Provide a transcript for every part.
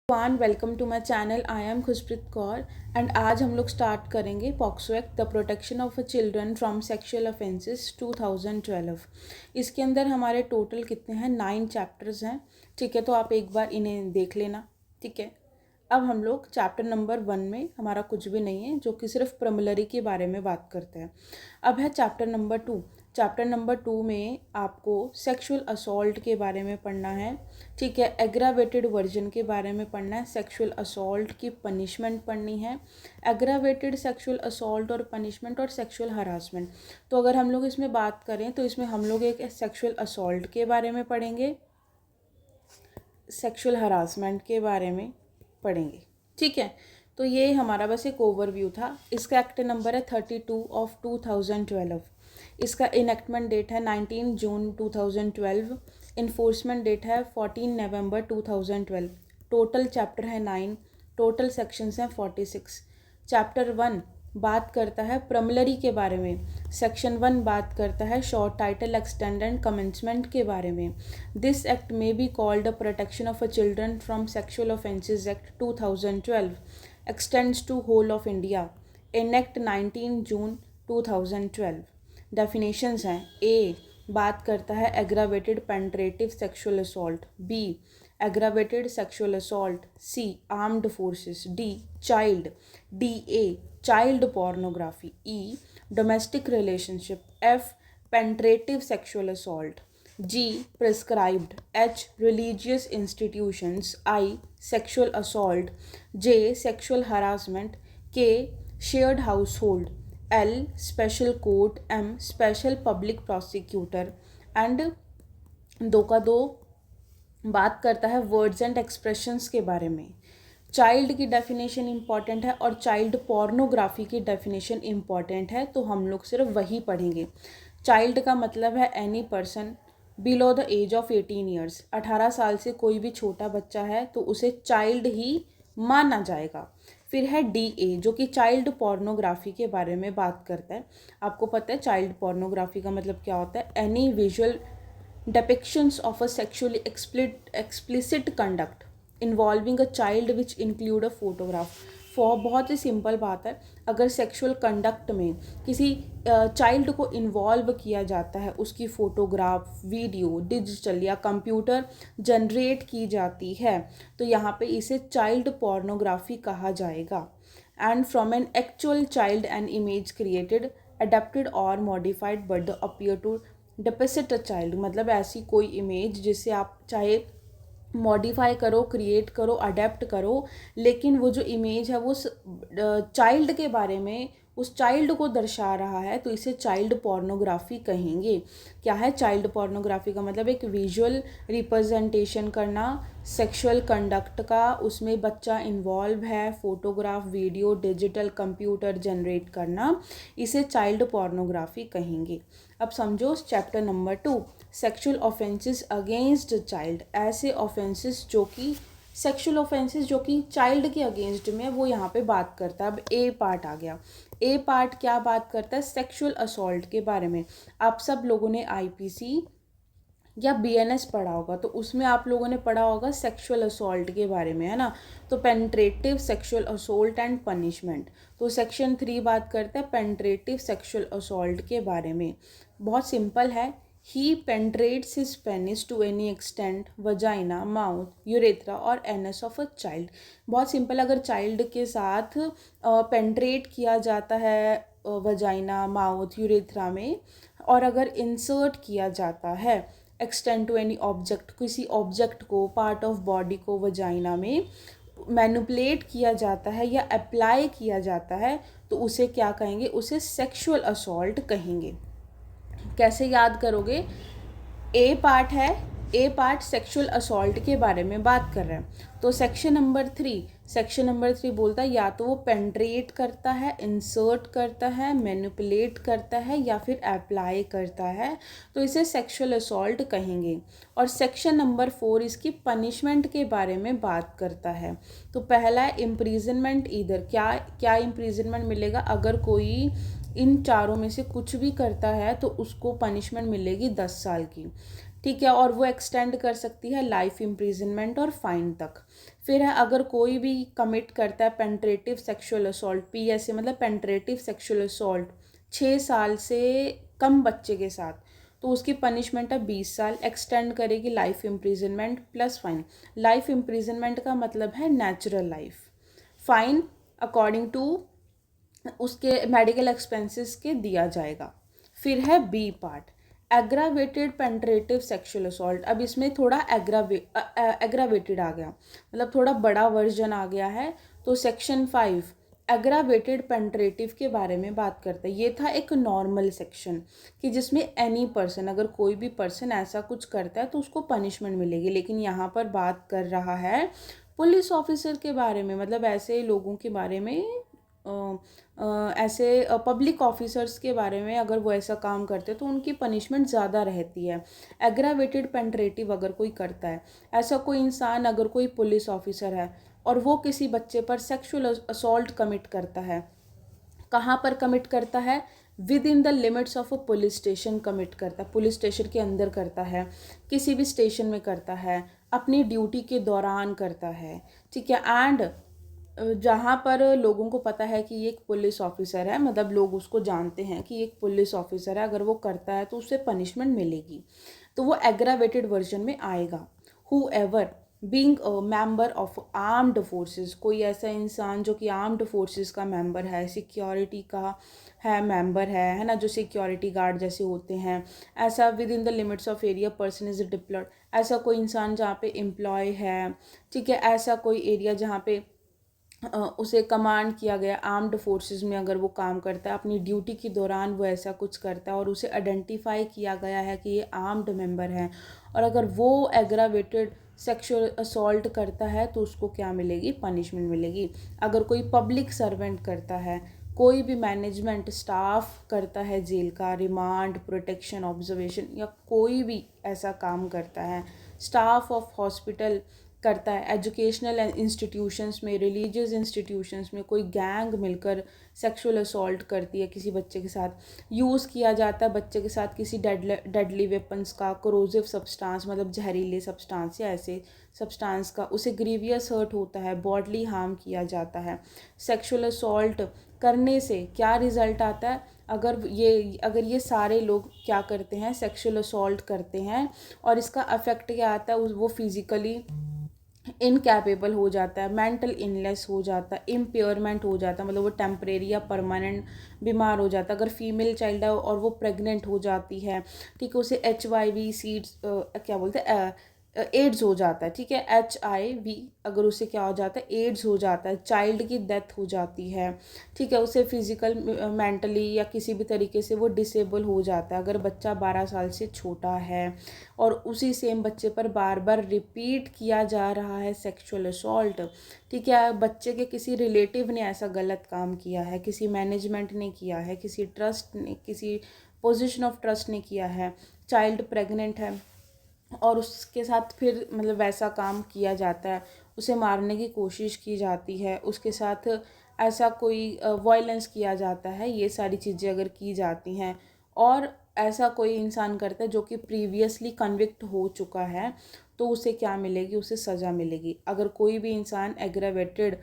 One welcome to my channel. I am Khushpreet Kaur and आज हम लोग स्टार्ट करेंगे POCSO act the protection of a children from sexual offences 2012। इसके अंदर हमारे टोटल कितने हैं 9 चैप्टर्स हैं। ठीक है, तो आप एक बार इन्हें देख लेना। ठीक है, अब हम लोग चैप्टर नंबर 1 में हमारा कुछ भी नहीं है, जो कि सिर्फ प्रमिलरी के बारे में बात करते हैं। अब है चैप्टर नंबर 2। चैप्टर नंबर 2 में आपको सेक्सुअल असॉल्ट के बारे में पढ़ना है। ठीक है, एग्रावेटेड वर्जन के बारे में पढ़ना है, सेक्सुअल असॉल्ट की पनिशमेंट पढ़नी है, एग्रावेटेड सेक्सुअल असॉल्ट और पनिशमेंट और सेक्सुअल हरासमेंट। तो अगर हम लोग इसमें बात करें तो इसमें हम लोग एक सेक्सुअल असॉल्ट के बारे में पढ़ेंगे, सेक्सुअल हरासमेंट के बारे में पढ़ेंगे। ठीक है, तो ये हमारा बस एक ओवरव्यू था। इसका एक्ट नंबर है 32 ऑफ 2012। इसका इनेक्टमेंट डेट है 19 जून 2012। इन्फोर्समेंट डेट है 14 नवंबर 2012। टोटल चैप्टर है 9, टोटल सेक्शंस हैं 46। चैप्टर 1 बात करता है प्रमिलरी के बारे में। सेक्शन 1 बात करता है short title extend and commencement के बारे में। दिस एक्ट में be called the protection of a children from sexual offences act 2012 extends to whole of India. Enact 19 June 2012। Definitions हैं। ए बात करता है aggravated penetrative sexual assault. B aggravated sexual assault. C armed forces. D child. D A child pornography. E domestic relationship. F penetrative sexual assault. G prescribed. H religious institutions. I sexual assault. J sexual harassment. K shared household. L special court. M special public prosecutor. And 2 का 2 बात करता है words and expressions के बारे में। Child की definition important है और चाइल्ड पोर्नोग्राफी की डेफिनेशन इम्पॉर्टेंट है, तो हम लोग सिर्फ वही पढ़ेंगे। चाइल्ड का मतलब है any person below the age of 18 years. 18 साल से कोई भी छोटा बच्चा है तो उसे चाइल्ड ही माना जाएगा। फिर है डी ए जो कि चाइल्ड पोर्नोग्राफी के बारे में बात करता है। आपको पता है चाइल्ड पोर्नोग्राफी का मतलब क्या होता है? Any visual depictions of a sexually explicit conduct involving a child which include a photograph। बहुत ही सिंपल बात है, अगर सेक्सुअल कंडक्ट में किसी चाइल्ड को इन्वॉल्व किया जाता है, उसकी फ़ोटोग्राफ, वीडियो, डिजिटल या कंप्यूटर जनरेट की जाती है, तो यहाँ पे इसे चाइल्ड पोर्नोग्राफी कहा जाएगा। And from an actual child an image created adapted और modified but the appear to depict a child. मतलब ऐसी कोई इमेज जिसे आप चाहे मॉडिफाई करो, क्रिएट करो, अडेप्ट करो, लेकिन वो जो इमेज है वो चाइल्ड के बारे में, उस चाइल्ड को दर्शा रहा है, तो इसे चाइल्ड पोर्नोग्राफी कहेंगे। क्या है चाइल्ड पोर्नोग्राफी का मतलब? एक विजुअल रिप्रेजेंटेशन करना सेक्सुअल कंडक्ट का, उसमें बच्चा इन्वॉल्व है, photograph, video, digital, computer generate करना, इसे चाइल्ड पोर्नोग्राफी कहेंगे। अब समझो chapter number 2 sexual offences against child. ऐसे ऑफेंसेस जो कि सेक्सुअल ऑफेंसेस जो कि चाइल्ड के अगेंस्ट में, वो यहाँ पे बात करता है। अब ए पार्ट आ गया। ए पार्ट क्या बात करता है? सेक्सुअल असॉल्ट के बारे में। आप सब लोगों ने आईपीसी या बीएनएस पढ़ा होगा, तो उसमें आप लोगों ने पढ़ा होगा सेक्सुअल असॉल्ट के बारे में, है ना? तो penetrative sexual assault and punishment. तो सेक्शन 3 बात करता है पेनिट्रेटिव सेक्सुअल असॉल्ट के बारे में। बहुत सिंपल है। He penetrates his penis to any extent vagina, mouth, urethra और anus of a child। बहुत सिंपल, अगर चाइल्ड के साथ पेनिट्रेट किया जाता है वजाइना, माउथ, यूरेथ्रा में, और अगर इंसर्ट किया जाता है एक्सटेंड टू एनी ऑब्जेक्ट, किसी ऑब्जेक्ट को, पार्ट ऑफ बॉडी को वजाइना में मैनिपुलेट किया जाता है या अप्लाई किया जाता है, तो उसे क्या कहेंगे? उसे सेक्सुअल असॉल्ट कहेंगे। कैसे याद करोगे? ए पार्ट है, ए पार्ट सेक्सुअल असॉल्ट के बारे में बात कर रहे हैं। तो सेक्शन नंबर 3 बोलता है या तो वो पेनिट्रेट करता है, इंसर्ट करता है, मैनिपुलेट करता है या फिर अप्लाई करता है, तो इसे सेक्सुअल असॉल्ट कहेंगे। और सेक्शन नंबर 4 इसकी पनिशमेंट के बारे में बात करता है। तो पहला है इम्प्रीजनमेंट। इधर क्या इम्प्रीजनमेंट मिलेगा? अगर कोई इन चारों में से कुछ भी करता है तो उसको पनिशमेंट मिलेगी 10 साल की। ठीक है, और वो एक्सटेंड कर सकती है लाइफ इम्प्रिजनमेंट और फाइन तक। फिर है अगर कोई भी कमिट करता है पेंट्रेटिव सेक्सुअल असॉल्ट, PSA मतलब पेंट्रेटिव सेक्सुअल असॉल्ट 6 साल से कम बच्चे के साथ, तो उसकी पनिशमेंट है 20 साल, एक्सटेंड करेगी life imprisonment plus fine. Life imprisonment का मतलब है natural life, fine according to उसके मेडिकल एक्सपेंसेस के दिया जाएगा। फिर है B part, aggravated penetrative sexual assault. अब इसमें थोड़ा एग्रावेटेड आ गया, मतलब थोड़ा बड़ा वर्जन आ गया है। तो सेक्शन 5 एग्रावेटेड पेंट्रेटिव के बारे में बात करते हैं। ये था एक नॉर्मल सेक्शन कि जिसमें एनी पर्सन, अगर कोई भी पर्सन ऐसा कुछ करता है तो उसको पनिशमेंट मिलेगी। लेकिन यहाँ पर बात कर रहा है पुलिस ऑफिसर के बारे में, मतलब ऐसे लोगों के बारे में, ऐसे पब्लिक ऑफिसर्स के बारे में। अगर वो ऐसा काम करते तो उनकी पनिशमेंट ज़्यादा रहती है। एग्रावेटेड पेंट्रेटिव अगर कोई करता है, ऐसा कोई इंसान अगर कोई पुलिस ऑफिसर है और वो किसी बच्चे पर सेक्सुअल असॉल्ट कमिट करता है, कहाँ पर कमिट करता है, with in the limits of a police station commit करता है, पुलिस स्टेशन के अंदर करता है, किसी भी स्टेशन में करता है, अपनी ड्यूटी के दौरान करता है, ठीक है, एंड जहाँ पर लोगों को पता है कि ये एक पुलिस ऑफिसर है, मतलब लोग उसको जानते हैं कि एक पुलिस ऑफिसर है, अगर वो करता है तो उसे पनिशमेंट मिलेगी, तो वो एग्रावेटेड वर्जन में आएगा। Who ever being a member of armed forces, कोई ऐसा इंसान जो कि आर्म्ड फोर्सेस का मेंबर है, सिक्योरिटी का है मेंबर है ना, जो सिक्योरिटी गार्ड जैसे होते हैं, ऐसा within the limits of area person is deployed, ऐसा कोई इंसान जहाँ पे एम्प्लॉय है, ठीक है, ऐसा कोई एरिया जहाँ पे उसे कमांड किया गया, आर्म्ड फोर्सेस में अगर वो काम करता है, अपनी ड्यूटी के दौरान वो ऐसा कुछ करता है और उसे आइडेंटिफाई किया गया है कि ये आर्म्ड मेंबर है, और अगर वो एग्रावेटेड सेक्सुअल असॉल्ट करता है तो उसको क्या मिलेगी, पनिशमेंट मिलेगी। अगर कोई पब्लिक सर्वेंट करता है, कोई भी मैनेजमेंट स्टाफ करता है जेल का, रिमांड, प्रोटेक्शन, ऑब्जर्वेशन, या कोई भी ऐसा काम करता है, स्टाफ ऑफ हॉस्पिटल करता है, एजुकेशनल इंस्टीट्यूशंस में, रिलीजियस इंस्टीट्यूशंस में कोई गैंग मिलकर सेक्सुअल असॉल्ट करती है किसी बच्चे के साथ, यूज़ किया जाता है बच्चे के साथ किसी डेडली वेपन्स का, कोरोजिव सब्सटेंस मतलब जहरीले सब्सटेंस या ऐसे सब्सटेंस का, उसे ग्रीवियस हर्ट होता है, बॉडली हार्म किया जाता है। सेक्सुअल असॉल्ट करने से क्या रिज़ल्ट आता है, अगर ये सारे लोग क्या करते हैं, सेक्सुअल असॉल्ट करते हैं, और इसका अफेक्ट क्या आता है, वो फिज़िकली इनकैपेबल हो जाता है, मेंटल इलनेस हो जाता है, इम्पेयरमेंट हो जाता है, मतलब वो टेम्परेरी या परमानेंट बीमार हो जाता है। अगर फीमेल चाइल्ड है और वो प्रेग्नेंट हो जाती है, ठीक है, उसे HIV सीड्स क्या बोलते हैं, एड्स हो जाता है, ठीक है, HIV अगर उसे क्या हो जाता है, एड्स हो जाता है, चाइल्ड की डेथ हो जाती है, ठीक है, उसे फिजिकल मेंटली या किसी भी तरीके से वो डिसेबल हो जाता है। अगर बच्चा 12 साल से छोटा है और उसी सेम बच्चे पर बार बार रिपीट किया जा रहा है सेक्सुअल असॉल्ट, ठीक है, बच्चे के किसी रिलेटिव ने ऐसा गलत काम किया है, किसी मैनेजमेंट ने किया है, किसी ट्रस्ट ने, किसी पोजीशन ऑफ ट्रस्ट ने किया है, चाइल्ड प्रेग्नेंट है और उसके साथ फिर मतलब वैसा काम किया जाता है, उसे मारने की कोशिश की जाती है, उसके साथ ऐसा कोई वायलेंस किया जाता है, ये सारी चीज़ें अगर की जाती हैं और ऐसा कोई इंसान करता है जो कि प्रीवियसली कन्विक्ट हो चुका है, तो उसे क्या मिलेगी, उसे सज़ा मिलेगी। अगर कोई भी इंसान एग्रावेटेड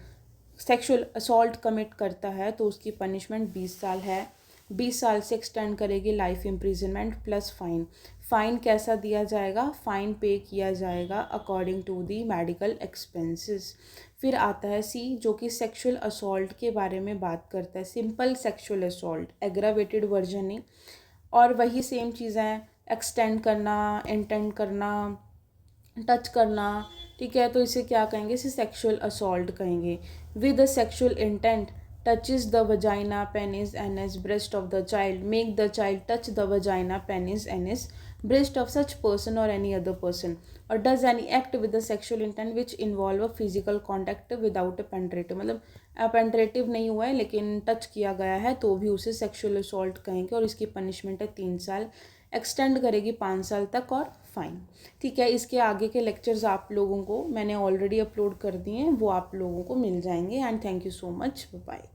सेक्सुअल असॉल्ट कमिट करता है तो उसकी पनिशमेंट 20 साल है, 20 साल से एक्सटेंड करेगी life imprisonment plus fine. Fine कैसा दिया जाएगा, फ़ाइन पे किया जाएगा according to the medical expenses. फिर आता है C जो कि सेक्सुअल असॉल्ट के बारे में बात करता है, simple sexual assault, aggravated version नहीं, और वही सेम चीज़ें एक्सटेंड करना, इंटेंड करना, टच करना, ठीक है, तो इसे क्या कहेंगे, इसे सेक्सुअल असॉल्ट कहेंगे। With the sexual intent touches the vagina, penis, anus, breast of the child, make the child touch the vagina, penis, anus, breast of such person or any other person, or does any act with the sexual intent which involve a physical contact without a penetrative, मतलब पेंट्रेटिव नहीं हुआ है लेकिन touch किया गया है तो भी उसे सेक्सुअल असॉल्ट कहेंगे, और इसकी पनिशमेंट है 3 साल, एक्सटेंड करेगी 5 साल तक, और फाइन। ठीक है, इसके आगे के लेक्चर्स आप लोगों को मैंने ऑलरेडी अपलोड कर दिए हैं, वो आप लोगों को मिल जाएंगे। And thank you so much, bye.